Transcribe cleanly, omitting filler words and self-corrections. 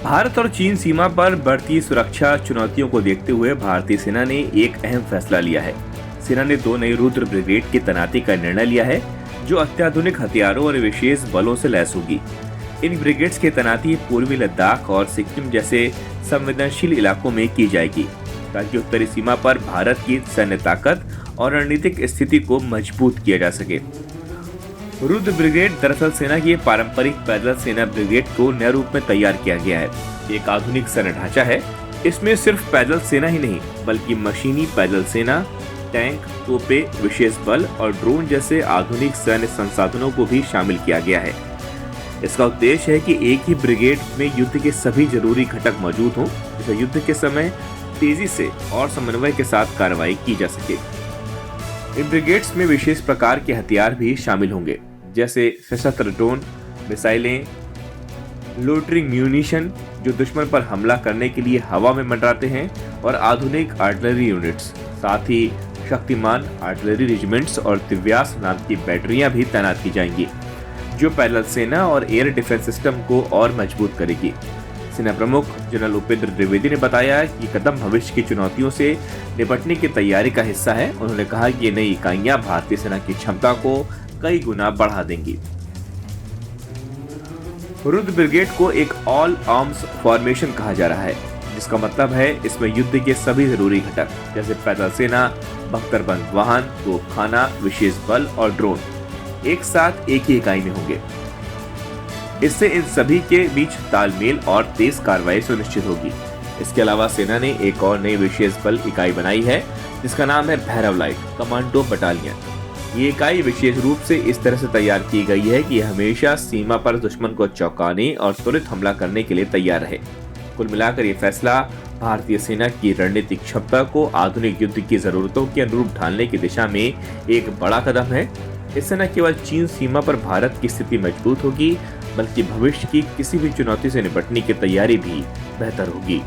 भारत और चीन सीमा पर बढ़ती सुरक्षा चुनौतियों को देखते हुए भारतीय सेना ने एक अहम फैसला लिया है। सेना ने 2 नई रुद्र ब्रिगेड की तैनाती का निर्णय लिया है, जो अत्याधुनिक हथियारों और विशेष बलों से लैस होगी। इन ब्रिगेड्स की तैनाती पूर्वी लद्दाख और सिक्किम जैसे संवेदनशील इलाकों में की जाएगी, ताकि उत्तरी सीमा पर भारत की सैन्य ताकत और रणनीतिक स्थिति को मजबूत किया जा सके। रुद्र ब्रिगेड दरअसल सेना की पारंपरिक पैदल सेना ब्रिगेड को नए रूप में तैयार किया गया है। एक आधुनिक सैन्य ढांचा है। इसमें सिर्फ पैदल सेना ही नहीं, बल्कि मशीनी पैदल सेना, टैंक, तोपे, विशेष बल और ड्रोन जैसे आधुनिक सैन्य संसाधनों को भी शामिल किया गया है। इसका उद्देश्य है कि एक ही ब्रिगेड में युद्ध के सभी जरूरी घटक मौजूद हों, जिससे युद्ध के समय तेजी से और समन्वय के साथ कार्रवाई की जा सके। इन ब्रिगेड्स में विशेष प्रकार के हथियार भी शामिल होंगे, जैसे सशस्त्र ड्रोन, मिसाइलें, लोटरिंग म्यूनिशन जो दुश्मन पर हमला करने के लिए हवा में मंडराते हैं, और आधुनिक आर्टिलरी यूनिट्स। साथ ही शक्तिमान आर्टिलरी रेजिमेंट्स और दिव्यास नाम की बैटरियां भी तैनात की जाएंगी, जो पैदल सेना और एयर डिफेंस सिस्टम को और मजबूत करेगी। सेना प्रमुख जनरल उपेंद्र द्विवेदी ने बताया कि कदम भविष्य की चुनौतियों से निपटने की तैयारी का हिस्सा है। उन्होंने कहा कि ये नई इकाइयां भारतीय सेना की क्षमता को कई गुना बढ़ा देंगी। रुद्र ब्रिगेड को एक ऑल आर्म्स फॉर्मेशन कहा जा रहा है, जिसका मतलब है इसमें युद्ध के सभी जरूरी घटक जैसे पैदल सेना, बख्तरबंद वाहन, तोपखाना, विशेष बल और ड्रोन एक साथ एक ही इकाई में होंगे। इससे इन सभी के बीच तालमेल और तेज कार्रवाई सुनिश्चित होगी। इसके अलावा सेना ने एक और नई विशेष बल इकाई बनाई है, जिसका नाम है भैरव लाइट कमांडो बटालियन। ये इकाई विशेष रूप से इस तरह से तैयार की गई है कि हमेशा सीमा पर दुश्मन को चौंकाने और त्वरित हमला करने के लिए तैयार रहे। कुल मिलाकर ये फैसला भारतीय सेना की रणनीतिक क्षमता को आधुनिक युद्ध की जरूरतों के अनुरूप ढालने की दिशा में एक बड़ा कदम है। इससे न केवल चीन सीमा पर भारत की स्थिति मजबूत होगी, बल्कि भविष्य की किसी भी चुनौती से निपटने की तैयारी भी बेहतर होगी।